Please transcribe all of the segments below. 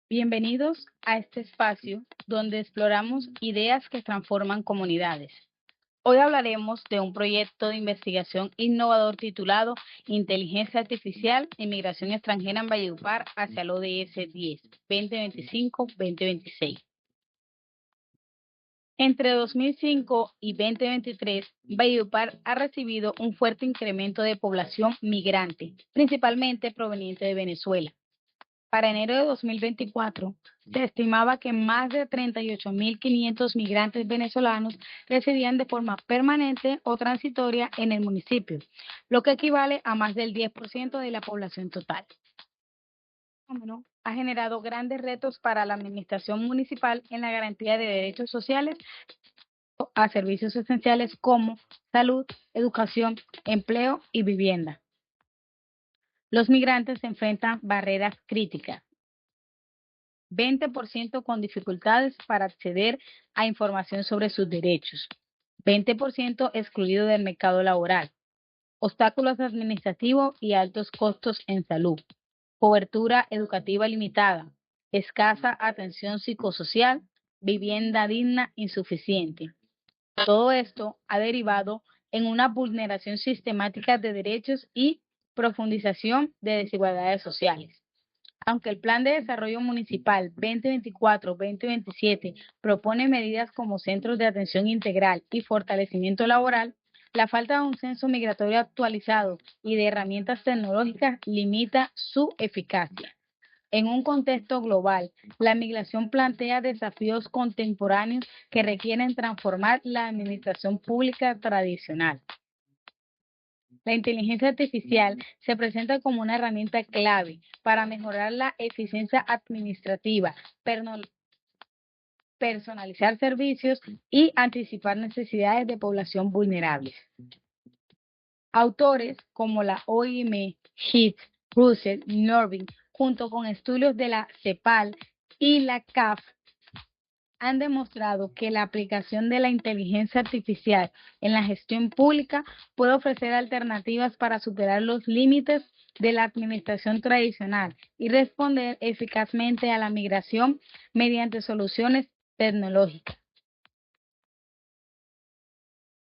Bienvenidos a este espacio donde exploramos ideas que transforman comunidades. Hoy hablaremos de un proyecto de investigación innovador titulado Inteligencia Artificial e Inmigración Extranjera en Valledupar hacia el ODS 10, 2025-2026. Entre 2005 y 2023, Valledupar ha recibido un fuerte incremento de población migrante, principalmente proveniente de Venezuela. Para enero de 2024, se estimaba que más de 38.500 migrantes venezolanos residían de forma permanente o transitoria en el municipio, lo que equivale a más del 10% de la población total. El fenómeno ha generado grandes retos para la administración municipal en la garantía de derechos sociales a servicios esenciales como salud, educación, empleo y vivienda. Los migrantes se enfrentan barreras críticas. 20% con dificultades para acceder a información sobre sus derechos, 20% excluido del mercado laboral, obstáculos administrativos y altos costos en salud, cobertura educativa limitada, escasa atención psicosocial, vivienda digna insuficiente. Todo esto ha derivado en una vulneración sistemática de derechos y profundización de desigualdades sociales. Aunque el Plan de Desarrollo Municipal 2024-2027 propone medidas como centros de atención integral y fortalecimiento laboral, la falta de un censo migratorio actualizado y de herramientas tecnológicas limita su eficacia. En un contexto global, la migración plantea desafíos contemporáneos que requieren transformar la administración pública tradicional. La inteligencia artificial se presenta como una herramienta clave para mejorar la eficiencia administrativa, personalizar servicios y anticipar necesidades de población vulnerables. Autores como la OIM, Heath, Russell, Norvin, junto con estudios de la CEPAL y la CAF, han demostrado que la aplicación de la inteligencia artificial en la gestión pública puede ofrecer alternativas para superar los límites de la administración tradicional y responder eficazmente a la migración mediante soluciones tecnológicas.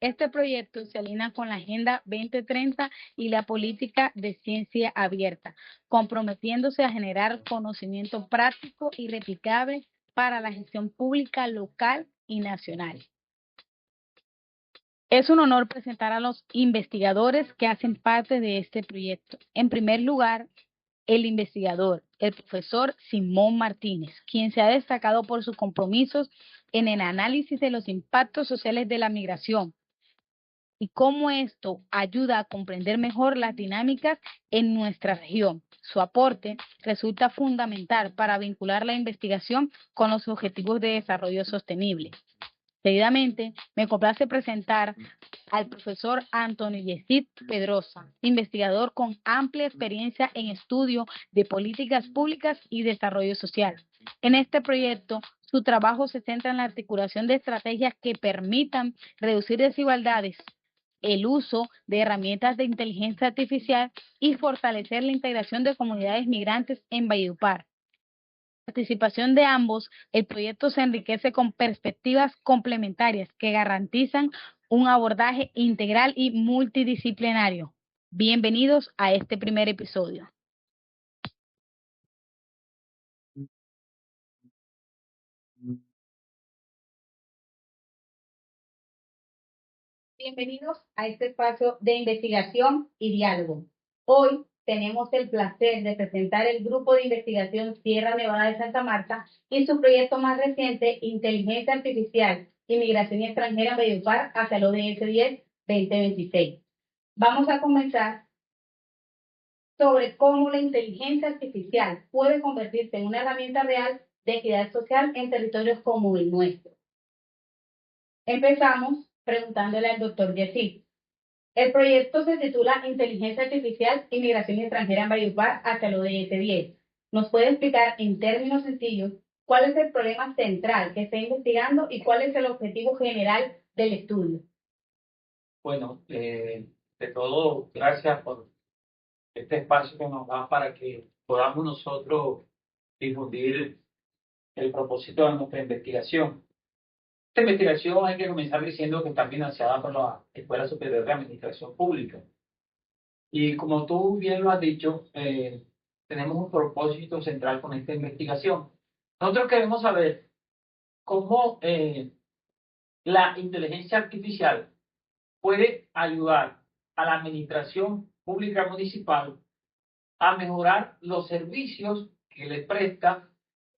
Este proyecto se alinea con la Agenda 2030 y la política de ciencia abierta, comprometiéndose a generar conocimiento práctico y replicable para la gestión pública local y nacional. Es un honor presentar a los investigadores que hacen parte de este proyecto. En primer lugar, el investigador, el profesor Simón Martínez, quien se ha destacado por sus compromisos en el análisis de los impactos sociales de la migración y cómo esto ayuda a comprender mejor las dinámicas en nuestra región. Su aporte resulta fundamental para vincular la investigación con los objetivos de desarrollo sostenible. Seguidamente, me complace presentar al profesor Antonio Yesid Pedrosa, investigador con amplia experiencia en estudio de políticas públicas y desarrollo social. En este proyecto, su trabajo se centra en la articulación de estrategias que permitan reducir desigualdades, el uso de herramientas de inteligencia artificial y fortalecer la integración de comunidades migrantes en Valledupar. Participación de ambos, el proyecto se enriquece con perspectivas complementarias que garantizan un abordaje integral y multidisciplinario. Bienvenidos a este primer episodio. Bienvenidos a este espacio de investigación y diálogo. Hoy tenemos el placer de presentar el grupo de investigación Sierra Nevada de Santa Marta y su proyecto más reciente, Inteligencia Artificial, Inmigración Extranjera en Valledupar hacia el ODS 10 2026. Vamos a comenzar sobre cómo la inteligencia artificial puede convertirse en una herramienta real de equidad social en territorios como el nuestro. Empezamos preguntándole al doctor Yesid. El proyecto se titula Inteligencia Artificial, Inmigración Extranjera en Valledupar hacia el ODS 10. ¿Nos puede explicar en términos sencillos cuál es el problema central que está investigando y cuál es el objetivo general del estudio? Bueno, de todo, gracias por este espacio que nos da para que podamos nosotros difundir el propósito de nuestra investigación. Esta investigación hay que comenzar diciendo que está financiada por la Escuela Superior de Administración Pública. Y como tú bien lo has dicho, tenemos un propósito central con esta investigación. Nosotros queremos saber cómo la inteligencia artificial puede ayudar a la administración pública municipal a mejorar los servicios que le presta,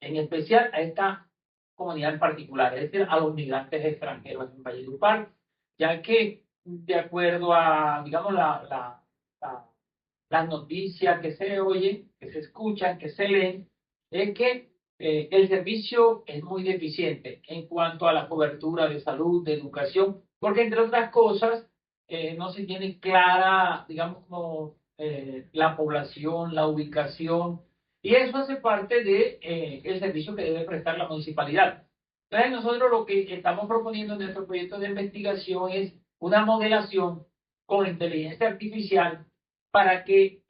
en especial a esta comunidad en particular, es decir, a los migrantes extranjeros en Valledupar, ya que de acuerdo a, digamos, las noticias que se oyen, que se escuchan, que se leen, es que el servicio es muy deficiente en cuanto a la cobertura de salud, de educación, porque entre otras cosas no se tiene clara, digamos, como la población, la ubicación, y eso hace parte de el servicio que debe prestar la municipalidad. Entonces nosotros lo que estamos proponiendo en nuestro proyecto de investigación es una modelación con inteligencia artificial para que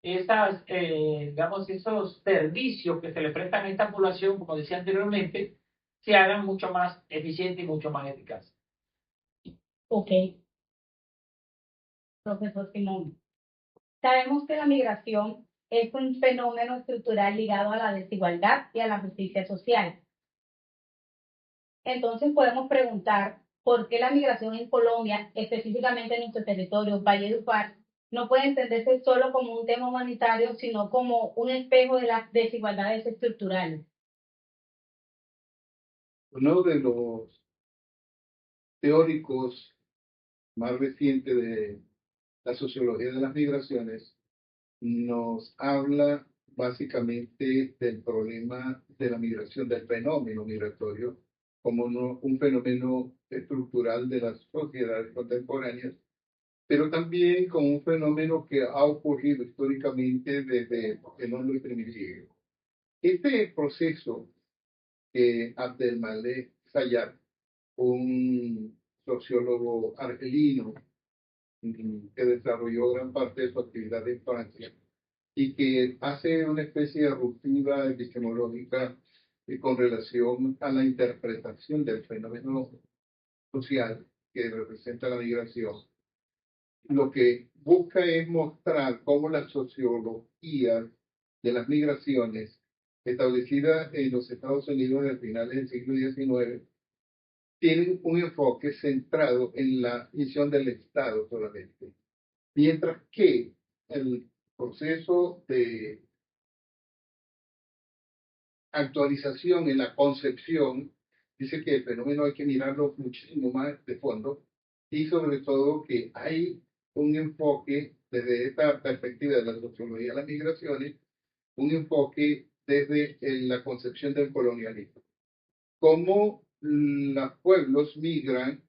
digamos, esos servicios que se le prestan a esta población, como decía anteriormente, se hagan mucho más eficientes y mucho más eficaces. Ok, profesor Simón. Sabemos que la migración es un fenómeno estructural ligado a la desigualdad y a la justicia social. Entonces podemos preguntar por qué la migración en Colombia, específicamente en nuestro territorio, Valledupar, no puede entenderse solo como un tema humanitario, sino como un espejo de las desigualdades estructurales. Uno de los teóricos más recientes de la sociología de las migraciones nos habla básicamente del problema de la migración, del fenómeno migratorio, como un fenómeno estructural de las sociedades contemporáneas, pero también como un fenómeno que ha ocurrido históricamente desde el hombre primitivo. Este proceso que Abdelmalek Sayar, un sociólogo argelino que desarrolló gran parte de su actividad en Francia y que hace una especie de ruptura epistemológica con relación a la interpretación del fenómeno social que representa la migración. Lo que busca es mostrar cómo la sociología de las migraciones, establecida en los Estados Unidos desde finales del siglo XIX, tienen un enfoque centrado en la misión del Estado solamente, mientras que el proceso de actualización en la concepción dice que el fenómeno hay que mirarlo muchísimo más de fondo y sobre todo que hay un enfoque desde esta perspectiva de la sociología de las migraciones, un enfoque desde la concepción del colonialismo. Cómo los pueblos migran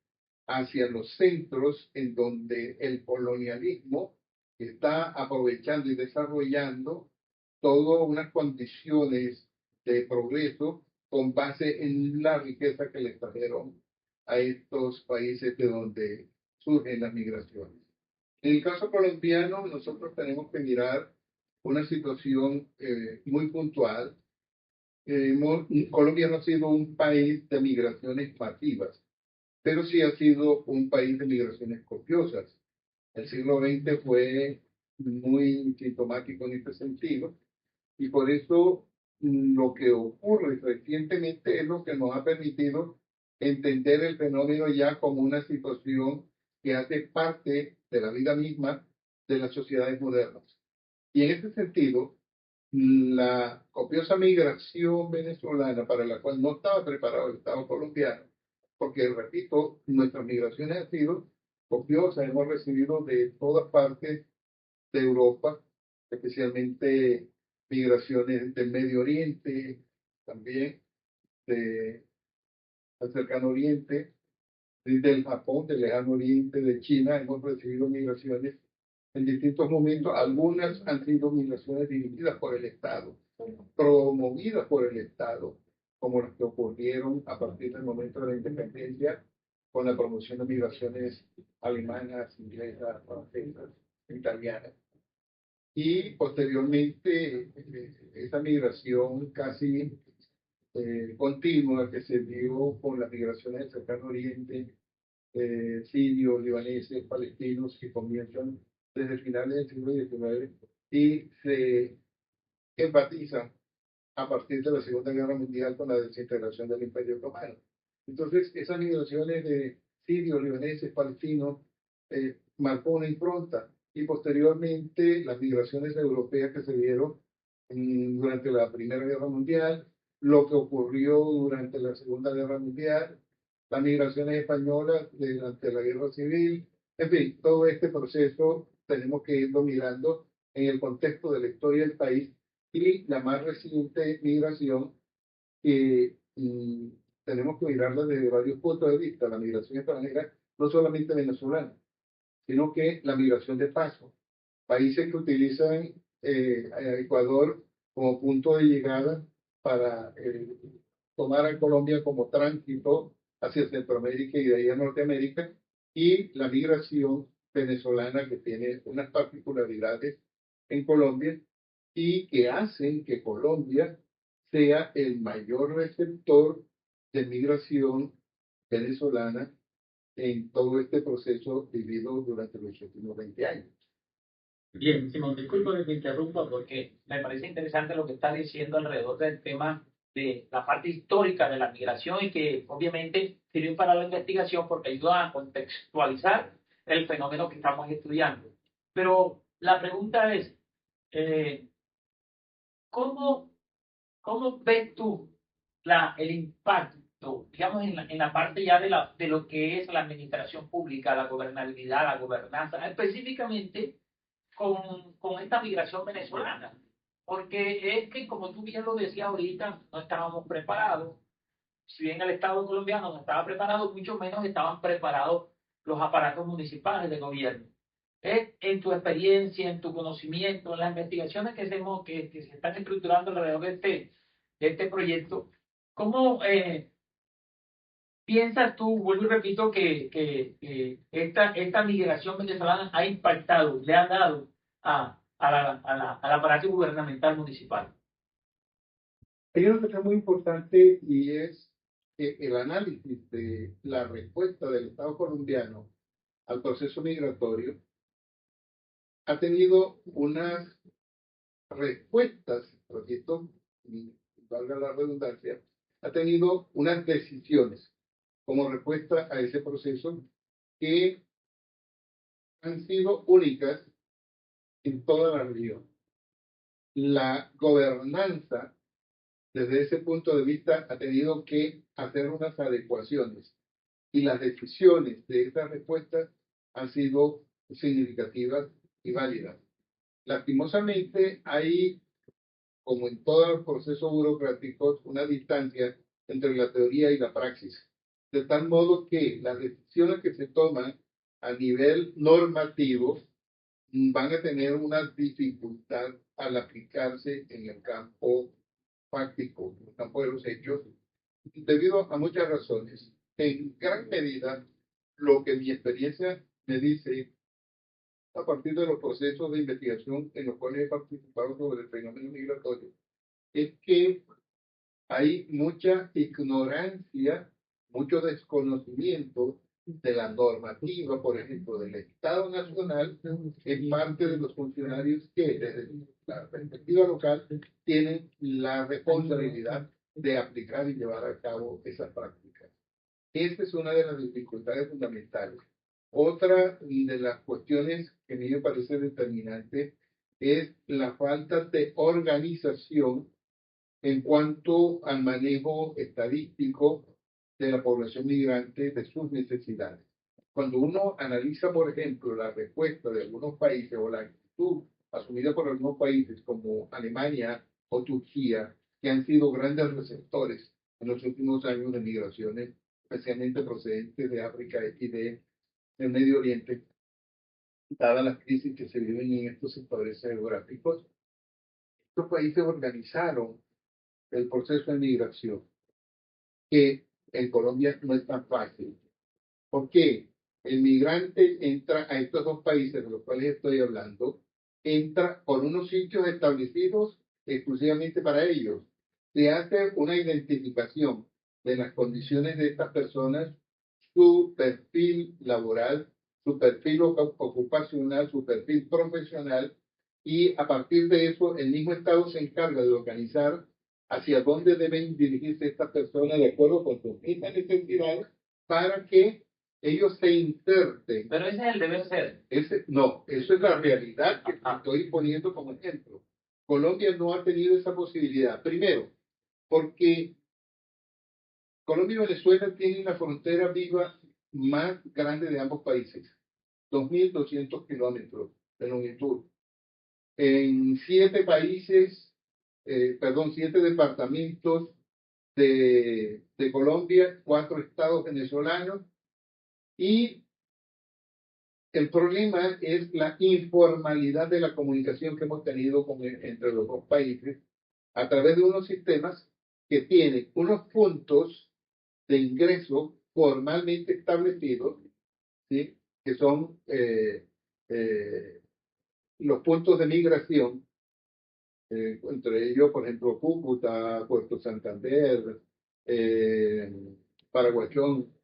hacia los centros en donde el colonialismo está aprovechando y desarrollando todas unas condiciones de progreso con base en la riqueza que les trajeron a estos países de donde surgen las migraciones. En el caso colombiano, nosotros tenemos que mirar una situación muy puntual. Colombia no ha sido un país de migraciones masivas, pero sí ha sido un país de migraciones copiosas. El siglo XX fue muy sintomático en este sentido y por eso lo que ocurre recientemente es lo que nos ha permitido entender el fenómeno ya como una situación que hace parte de la vida misma de las sociedades modernas. Y en este sentido, la copiosa migración venezolana, para la cual no estaba preparado el Estado colombiano, porque, repito, nuestras migraciones han sido copiosas, hemos recibido de todas partes de Europa, especialmente migraciones del Medio Oriente, también del Cercano Oriente, del Japón, del Lejano Oriente, de China, hemos recibido migraciones en distintos momentos. Algunas han sido migraciones dirigidas por el Estado, promovidas por el Estado, como las que ocurrieron a partir del momento de la independencia, con la promoción de migraciones alemanas, inglesas, francesas, italianas. Y posteriormente, esa migración casi continua que se dio con las migraciones del Cercano Oriente, sirios, libaneses, palestinos, que comienzan desde finales del siglo XIX y se enfatizan a partir de la Segunda Guerra Mundial con la desintegración del Imperio Otomano. Entonces, esas migraciones de sirios, libaneses, palestinos, marcó una impronta y posteriormente las migraciones europeas que se dieron durante la Primera Guerra Mundial, lo que ocurrió durante la Segunda Guerra Mundial, las migraciones españolas durante la Guerra Civil, en fin, todo este proceso tenemos que irlo mirando en el contexto de la historia del país y la más reciente migración que tenemos que mirarla desde varios puntos de vista, la migración extranjera, no solamente venezolana, sino que la migración de paso. Países que utilizan a Ecuador como punto de llegada para tomar a Colombia como tránsito hacia Centroamérica y de ahí a Norteamérica, y la migración venezolana que tiene unas particularidades en Colombia y que hacen que Colombia sea el mayor receptor de migración venezolana en todo este proceso vivido durante los últimos 20 años. Bien, Simón, disculpa que te interrumpa porque me parece interesante lo que estás diciendo alrededor del tema de la parte histórica de la migración y que obviamente sirve para la investigación porque ayuda a contextualizar el fenómeno que estamos estudiando. Pero la pregunta es, ¿cómo, cómo ves tú el impacto, digamos, en la parte ya de lo que es la administración pública, la gobernabilidad, la gobernanza, específicamente con esta migración venezolana? Porque es que, como tú bien lo decías ahorita, no estábamos preparados. Si bien el Estado colombiano no estaba preparado, mucho menos estaban preparados los aparatos municipales de gobierno. En tu experiencia, en tu conocimiento, en las investigaciones que hacemos, que se están estructurando alrededor de este proyecto, ¿cómo piensas tú, vuelvo y repito, que esta migración venezolana ha impactado, le ha dado al aparato gubernamental municipal? Hay una cosa muy importante y es que el análisis de la respuesta del Estado colombiano al proceso migratorio ha tenido unas respuestas, repito, valga la redundancia, ha tenido unas decisiones como respuesta a ese proceso que han sido únicas en toda la región. La gobernanza, desde ese punto de vista, ha tenido que hacer unas adecuaciones y las decisiones de estas respuestas han sido significativas y válidas. Lastimosamente, hay, como en todos los procesos burocráticos, una distancia entre la teoría y la praxis, de tal modo que las decisiones que se toman a nivel normativo van a tener una dificultad al aplicarse en el campo práctico, en el campo de los hechos, debido a muchas razones. En gran medida, lo que mi experiencia me dice a partir de los procesos de investigación en los cuales he participado sobre el fenómeno migratorio, es que hay mucha ignorancia, mucho desconocimiento de la normativa, por ejemplo, del Estado Nacional, en parte de los funcionarios que, desde la perspectiva local, tienen la responsabilidad de aplicar y llevar a cabo esas prácticas. Esta es una de las dificultades fundamentales. Otra de las cuestiones que a mí me parece determinante es la falta de organización en cuanto al manejo estadístico de la población migrante, de sus necesidades. Cuando uno analiza, por ejemplo, la respuesta de algunos países o la actitud asumida por algunos países como Alemania o Turquía, que han sido grandes receptores en los últimos años de migraciones, especialmente procedentes de África y del Medio Oriente, dadas las crisis que se viven en estos sectores geográficos, estos países organizaron el proceso de migración, que en Colombia no es tan fácil. ¿Por qué? El migrante entra a estos dos países de los cuales estoy hablando, entra por unos sitios establecidos exclusivamente para ellos, se hace una identificación de las condiciones de estas personas, su perfil laboral, su perfil ocupacional, su perfil profesional, y a partir de eso el mismo Estado se encarga de organizar hacia dónde deben dirigirse estas personas de acuerdo con sus mismas necesidades para que ellos se inserten. Pero ese es el deber ser. No, eso es la realidad que estoy poniendo como ejemplo. Colombia no ha tenido esa posibilidad. Primero, porque Colombia y Venezuela tienen la frontera viva más grande de ambos países, 2.200 kilómetros de longitud. En 7 países, perdón, 7 departamentos de Colombia, 4 estados venezolanos, y el problema es la informalidad de la comunicación que hemos tenido entre los dos países a través de unos sistemas que tienen unos puntos de ingreso formalmente establecidos, ¿sí? Que son los puntos de migración, entre ellos, por ejemplo, Cúcuta, Puerto Santander, Paraguachón,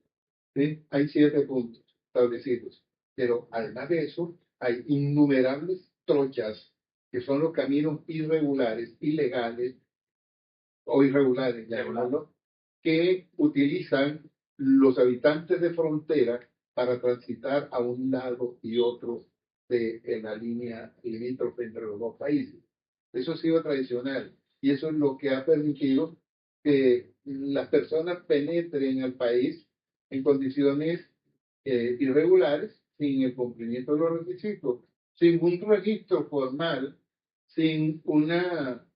¿sí? Hay 7 puntos establecidos. Pero además de eso, hay innumerables trochas, que son los caminos irregulares, ilegales o irregulares, llamémoslo, que utilizan los habitantes de frontera para transitar a un lado y otro en la línea limítrofe entre los dos países. Eso ha sido tradicional y eso es lo que ha permitido que las personas penetren al país en condiciones irregulares, sin el cumplimiento de los requisitos, sin un registro formal, sin una,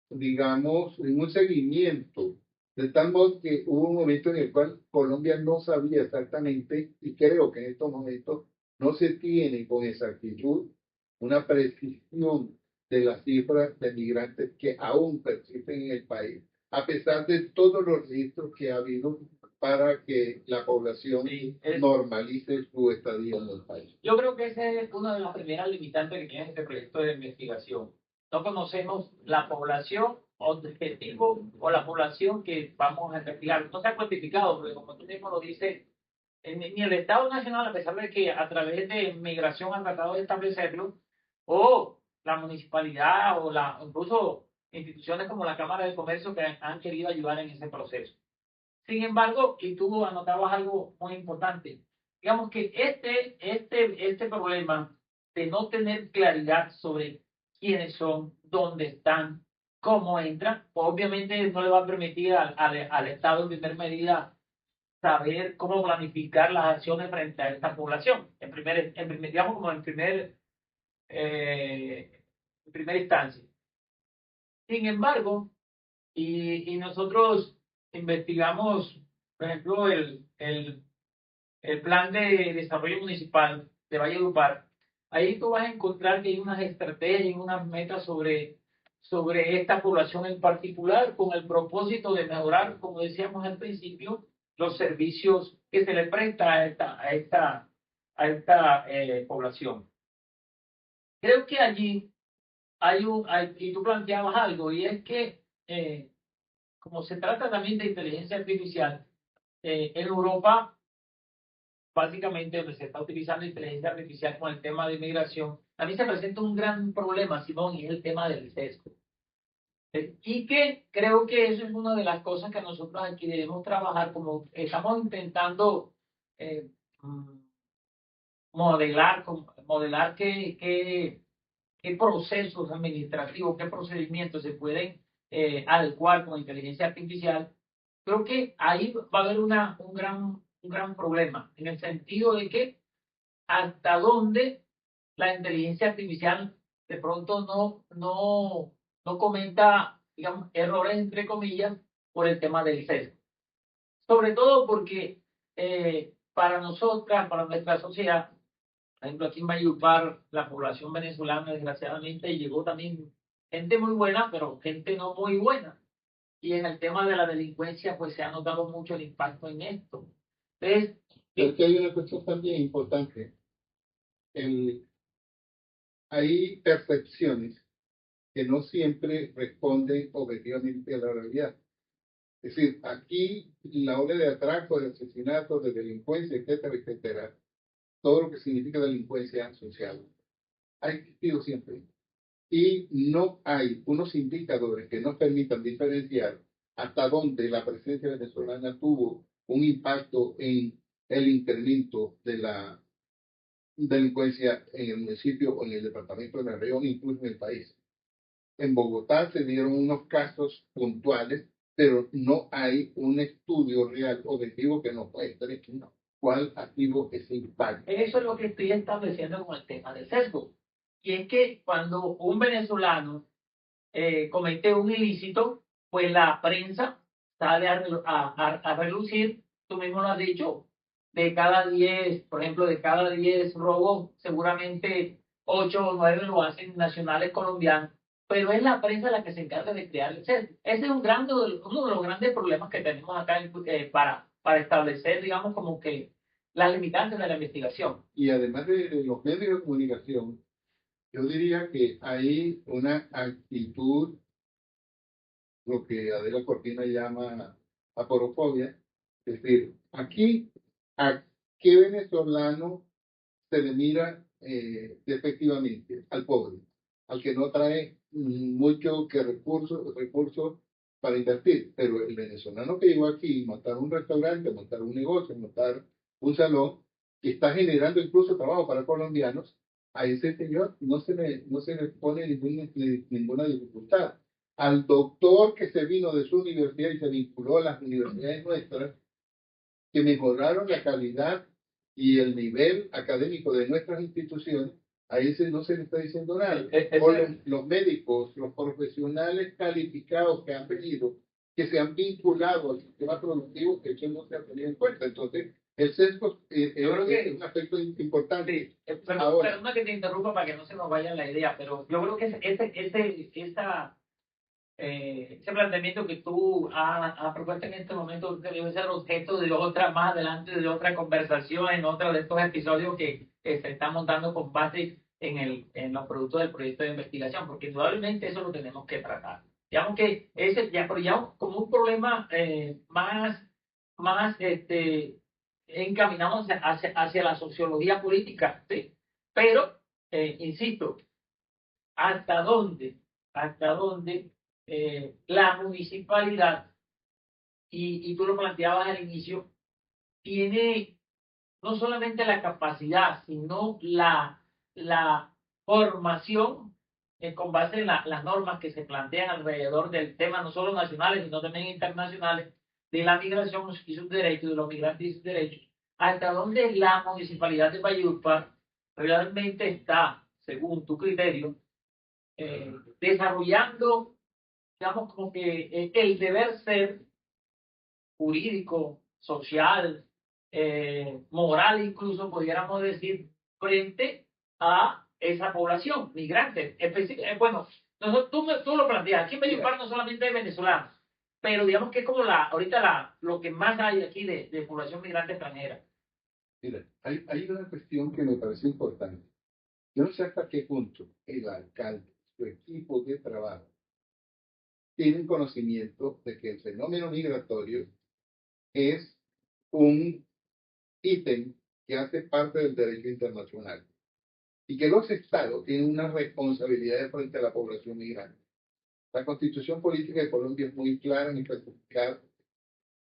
digamos, un seguimiento, de tal modo que hubo un momento en el cual Colombia no sabía exactamente, y creo que en estos momentos no se tiene con exactitud una precisión de las cifras de migrantes que aún persisten en el país, a pesar de todos los registros que ha habido para que la población normalice su estadía en el país. Yo creo que esa es una de las primeras limitantes que tiene este proyecto de investigación. No conocemos la población objetivo o la población que vamos a investigar. No se ha cuantificado, porque como tú mismo lo dices, ni el Estado Nacional, a pesar de que a través de migración han tratado de establecerlo, o la municipalidad o incluso instituciones como la Cámara de Comercio que han querido ayudar en ese proceso. Sin embargo, y tú anotabas algo muy importante, digamos que este problema de no tener claridad sobre quiénes son, dónde están, cómo entran, obviamente no le va a permitir al Estado en primera medida saber cómo planificar las acciones frente a esta población, digamos como en primera instancia. Sin embargo, y nosotros investigamos, por ejemplo, el plan de desarrollo municipal de Valledupar. Ahí tú vas a encontrar que hay unas estrategias y unas metas sobre esta población en particular, con el propósito de mejorar, como decíamos al principio, los servicios que se le presta a esta población. Creo que allí y tú planteabas algo, y es que como se trata también de inteligencia artificial, en Europa, básicamente donde se está utilizando inteligencia artificial con el tema de migración, a mí se presenta un gran problema, Simón, y es el tema del sesgo. Y que creo que eso es una de las cosas que nosotros aquí debemos trabajar, como estamos intentando mm, modelar qué procesos administrativos, qué procedimientos se pueden adecuar con inteligencia artificial. Creo que ahí va a haber un gran problema, en el sentido de que hasta dónde la inteligencia artificial de pronto no cometa, digamos, errores entre comillas por el tema del sesgo. Sobre todo porque para nosotras, para nuestra sociedad, por ejemplo, aquí en Valledupar, la población venezolana, desgraciadamente, llegó también gente muy buena, pero gente no muy buena. Y en el tema de la delincuencia, pues se ha notado mucho el impacto en esto. Entonces, Pero que hay una cuestión también importante. Hay percepciones que no siempre responden objetivamente a la realidad. Es decir, aquí la ola de atraco, de asesinatos, de delincuencia, etcétera, etcétera, todo lo que significa delincuencia social, ha existido siempre. Y no hay unos indicadores que nos permitan diferenciar hasta dónde la presencia venezolana tuvo un impacto en el incremento de la delincuencia en el municipio o en el departamento de la región, incluso en el país. En Bogotá se dieron unos casos puntuales, pero no hay un estudio real objetivo que nos muestre cuál ha sido ese impacto. Eso es lo que estoy estableciendo con el tema del sesgo. Y es que cuando un venezolano comete un ilícito, pues la prensa sale a relucir, tú mismo lo has dicho, de cada 10, por ejemplo, de cada 10 robos, seguramente 8 o 9 lo hacen nacionales colombianos, pero es la prensa la que se encarga de crear el sesgo. Ese es uno de los grandes problemas que tenemos acá para establecer, digamos, como que las limitantes de la investigación. Y además de los medios de comunicación, yo diría que hay una actitud, lo que Adela Cortina llama aporofobia, es decir, aquí a qué venezolano se le mira despectivamente, al pobre, al que no trae mucho que recursos para invertir, pero el venezolano que llegó aquí, montar un restaurante, montar un negocio, montar un salón, que está generando incluso trabajo para colombianos, a ese señor no se le pone ninguna dificultad. Al doctor que se vino de su universidad y se vinculó a las universidades nuestras, que mejoraron la calidad y el nivel académico de nuestras instituciones, a ese no se le está diciendo nada. O los médicos, los profesionales calificados que han venido, que se han vinculado al sistema productivo, que eso no se ha tenido en cuenta. Entonces, el sesgo yo creo que es un aspecto importante. Sí, perdona que te interrumpa para que no se nos vaya la idea, pero yo creo que ese planteamiento que tú has propuesto en este momento debe ser objeto de otra, más adelante, de otra conversación, en otro de estos episodios que se están montando con base en los productos del proyecto de investigación, porque indudablemente eso lo tenemos que tratar. Digamos que ese ya, pero ya como un problema más encaminado hacia la sociología política, ¿sí? Pero, insisto, ¿hasta dónde? ¿Hasta dónde la municipalidad, y tú lo planteabas al inicio, tiene no solamente la capacidad, sino la formación con base en las normas que se plantean alrededor del tema, no solo nacionales, sino también internacionales, de la migración y sus derechos, de los migrantes y sus derechos, hasta donde la municipalidad de Valledupar realmente está, según tu criterio, desarrollando, digamos, como que el deber ser jurídico, social, moral, incluso pudiéramos decir, frente a esa población migrante. Bueno, tú lo planteas, aquí en Valledupar no solamente hay venezolanos, pero digamos que es como ahorita lo que más hay aquí de población migrante extranjera. Mira, hay una cuestión que me parece importante. Yo no sé hasta qué punto el alcalde, su equipo de trabajo, tienen conocimiento de que el fenómeno migratorio es un ítem que hace parte del derecho internacional y que los estados tienen una responsabilidad frente a la población migrante. La Constitución Política de Colombia es muy clara en especificar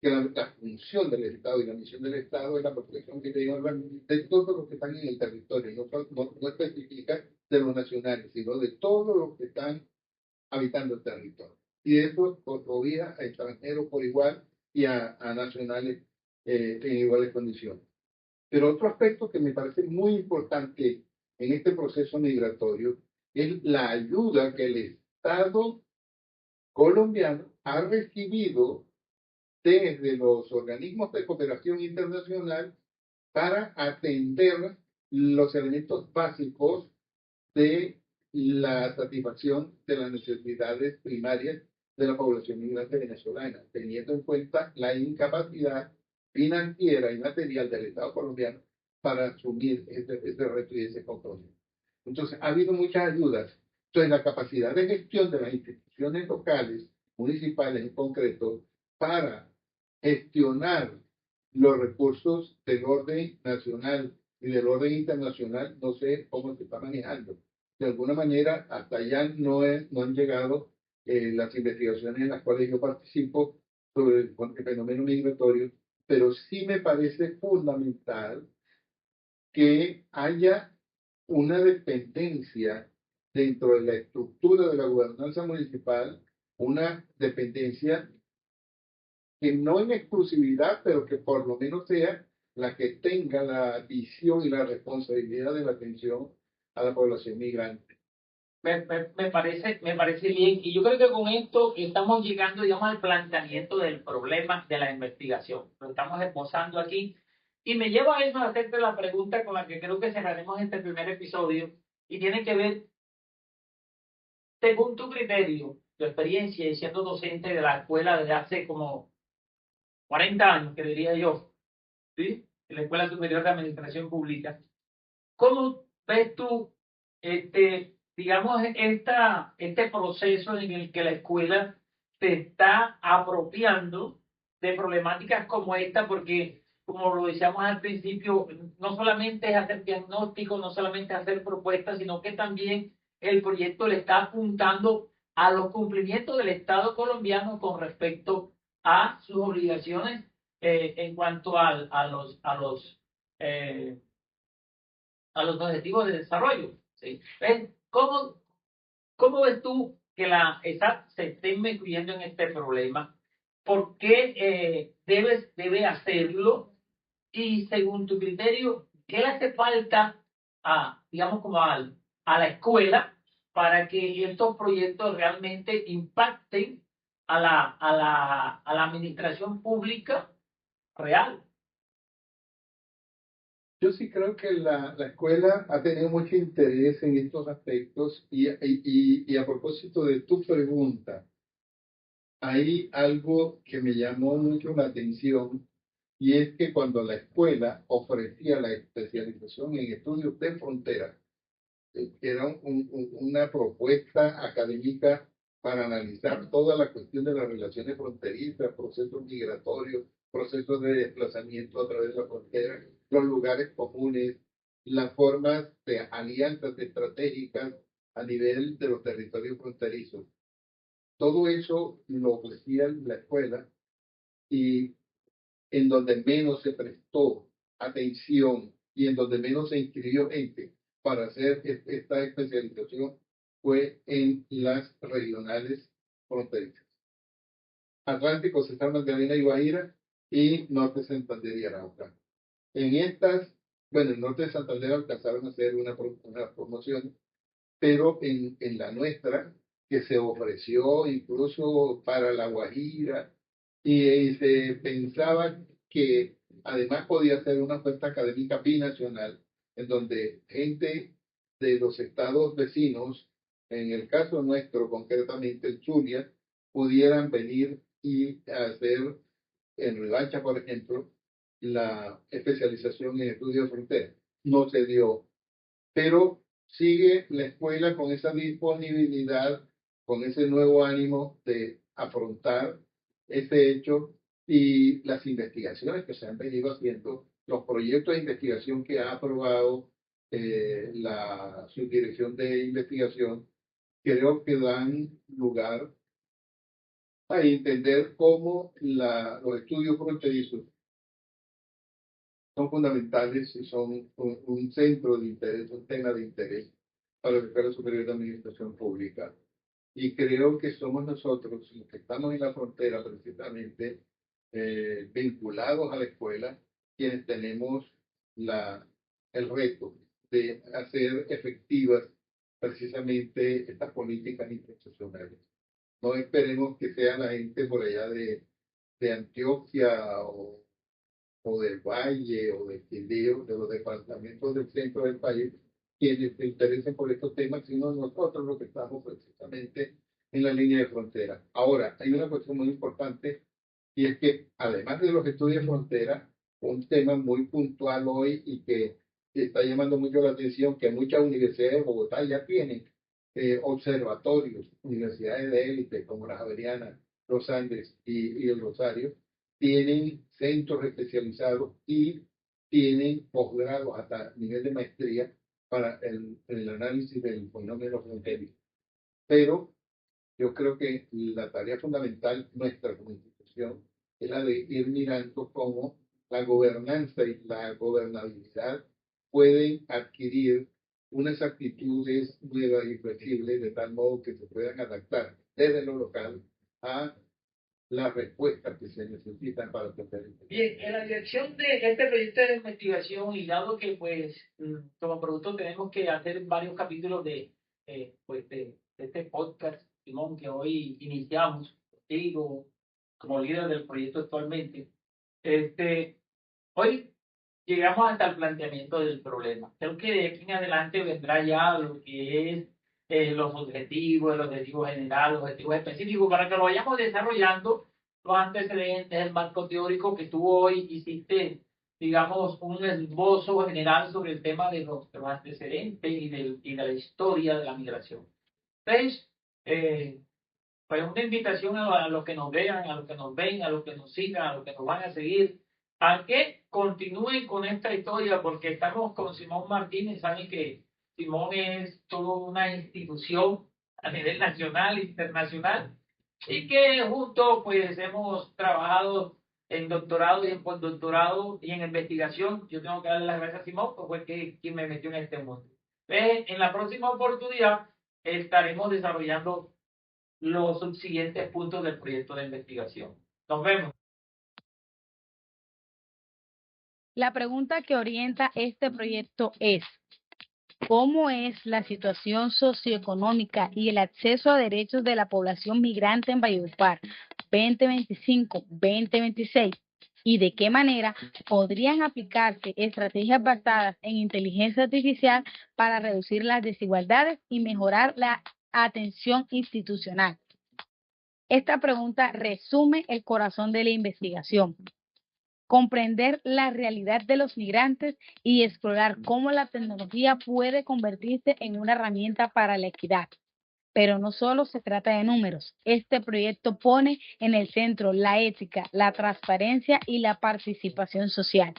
que la función del Estado y la misión del Estado es la protección que de todos los que están en el territorio, no especifica de los nacionales, sino de todos los que están habitando el territorio. Y eso obedece a extranjeros por igual y a nacionales en iguales condiciones. Pero otro aspecto que me parece muy importante en este proceso migratorio es la ayuda que el Estado colombiano ha recibido desde los organismos de cooperación internacional para atender los elementos básicos de la satisfacción de las necesidades primarias de la población migrante venezolana, teniendo en cuenta la incapacidad financiera y material del Estado colombiano para asumir ese reto y ese compromiso. Entonces, ha habido muchas ayudas Entonces, la capacidad de gestión de las instituciones locales, municipales en concreto, para gestionar los recursos del orden nacional y del orden internacional, no sé cómo se está manejando. De alguna manera, hasta allá no han llegado las investigaciones en las cuales yo participo sobre el fenómeno migratorio, pero sí me parece fundamental que haya una dependencia dentro de la estructura de la gobernanza municipal, una dependencia que no en exclusividad, pero que por lo menos sea la que tenga la visión y la responsabilidad de la atención a la población migrante. Me parece bien, y yo creo que con esto estamos llegando, digamos, al planteamiento del problema de la investigación. Lo estamos esbozando aquí, y me lleva a eso a hacerte la pregunta con la que creo que cerraremos este primer episodio, y tiene que ver, según tu criterio, tu experiencia y siendo docente de la escuela desde hace como 40 años, que diría yo, ¿sí? En la Escuela Superior de Administración Pública. ¿Cómo ves tú, digamos, este proceso en el que la escuela se está apropiando de problemáticas como esta? Porque, como lo decíamos al principio, no solamente es hacer diagnósticos, no solamente es hacer propuestas, sino que también el proyecto le está apuntando a los cumplimientos del Estado colombiano con respecto a sus obligaciones en cuanto a los objetivos de desarrollo. ¿Sí? ¿Cómo ves tú que la ESAT se esté incluyendo en este problema? ¿Por qué debe hacerlo? Y según tu criterio, ¿qué le hace falta digamos, como a la escuela para que estos proyectos realmente impacten a la administración pública real? Yo sí creo que la escuela ha tenido mucho interés en estos aspectos y a propósito de tu pregunta, hay algo que me llamó mucho la atención y es que cuando la escuela ofrecía la especialización en estudios de frontera, era una propuesta académica para analizar toda la cuestión de las relaciones fronterizas, procesos migratorios, procesos de desplazamiento a través de la frontera, los lugares comunes, las formas de alianzas estratégicas a nivel de los territorios fronterizos. Todo eso lo ofrecía la escuela y en donde menos se prestó atención y en donde menos se inscribió gente para hacer esta especialización fue en las regionales fronterizas. Atlántico, Central, Magdalena y Guajira y Norte, Santander y Arauca. En estas, bueno, en Norte de Santander alcanzaron a hacer una promoción, pero en la nuestra, que se ofreció incluso para la Guajira, y se pensaba que además podía ser una oferta académica binacional, en donde gente de los estados vecinos, en el caso nuestro, concretamente el Zulia, pudieran venir y hacer en Ribacha, por ejemplo, la especialización en estudios de frontera. No se dio, pero sigue la escuela con esa disponibilidad, con ese nuevo ánimo de afrontar ese hecho y las investigaciones que se han venido haciendo, los proyectos de investigación que ha aprobado la subdirección de investigación, creo que dan lugar a entender cómo los estudios fronterizos son fundamentales y son un centro de interés, un tema de interés para la Escuela Superior de Administración Pública. Y creo que somos nosotros, los que estamos en la frontera precisamente, vinculados a la escuela, quienes tenemos el reto de hacer efectivas precisamente estas políticas institucionales. No esperemos que sea la gente por allá de Antioquia o del Valle o del Quindío, de los departamentos del centro del país, quienes se interesen por estos temas, sino nosotros los que estamos precisamente en la línea de frontera. Ahora, hay una cuestión muy importante y es que además de los estudios de frontera, un tema muy puntual hoy y que está llamando mucho la atención, que muchas universidades de Bogotá ya tienen, observatorios, universidades de élite como la Javeriana, los Andes y el Rosario, tienen centros especializados y tienen posgrados hasta nivel de maestría para el análisis del fenómeno fronterizo. Pero yo creo que la tarea fundamental nuestra como institución es la de ir mirando cómo la gobernanza y la gobernabilidad pueden adquirir unas actitudes nuevas y flexibles de tal modo que se puedan adaptar desde lo local a las respuestas que se necesitan para atender el tema. Bien, en la dirección de este proyecto de investigación, y dado que pues como producto tenemos que hacer varios capítulos de este podcast, Simón, que hoy iniciamos contigo como líder del proyecto actualmente, hoy llegamos hasta el planteamiento del problema. Creo que de aquí en adelante vendrá ya lo que es los objetivos, el objetivo general, los objetivos específicos, para que lo vayamos desarrollando, los antecedentes, el marco teórico que tú hoy hiciste, digamos, un esbozo general sobre el tema de los antecedentes y de la historia de la migración. Entonces, pues una invitación a los que nos vean, a los que nos ven, a los que nos sigan, a los que nos van a seguir, a que continúen con esta historia, porque estamos con Simón Martínez. Saben que Simón es toda una institución a nivel nacional e internacional, y que juntos pues hemos trabajado en doctorado y en postdoctorado y en investigación. Yo tengo que darle las gracias a Simón, porque fue quien me metió en este mundo. En la próxima oportunidad estaremos desarrollando los subsiguientes puntos del proyecto de investigación. Nos vemos. La pregunta que orienta este proyecto es: ¿cómo es la situación socioeconómica y el acceso a derechos de la población migrante en Valledupar 2025-2026? ¿Y de qué manera podrían aplicarse estrategias basadas en inteligencia artificial para reducir las desigualdades y mejorar la atención institucional? Esta pregunta resume el corazón de la investigación: comprender la realidad de los migrantes y explorar cómo la tecnología puede convertirse en una herramienta para la equidad. Pero no solo se trata de números. Este proyecto pone en el centro la ética, la transparencia y la participación social.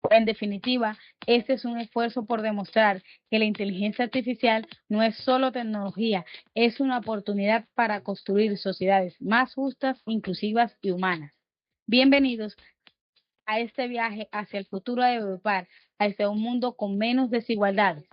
En definitiva, este es un esfuerzo por demostrar que la inteligencia artificial no es solo tecnología, es una oportunidad para construir sociedades más justas, inclusivas y humanas. Bienvenidos a este viaje hacia el futuro de Valledupar, hacia un mundo con menos desigualdades.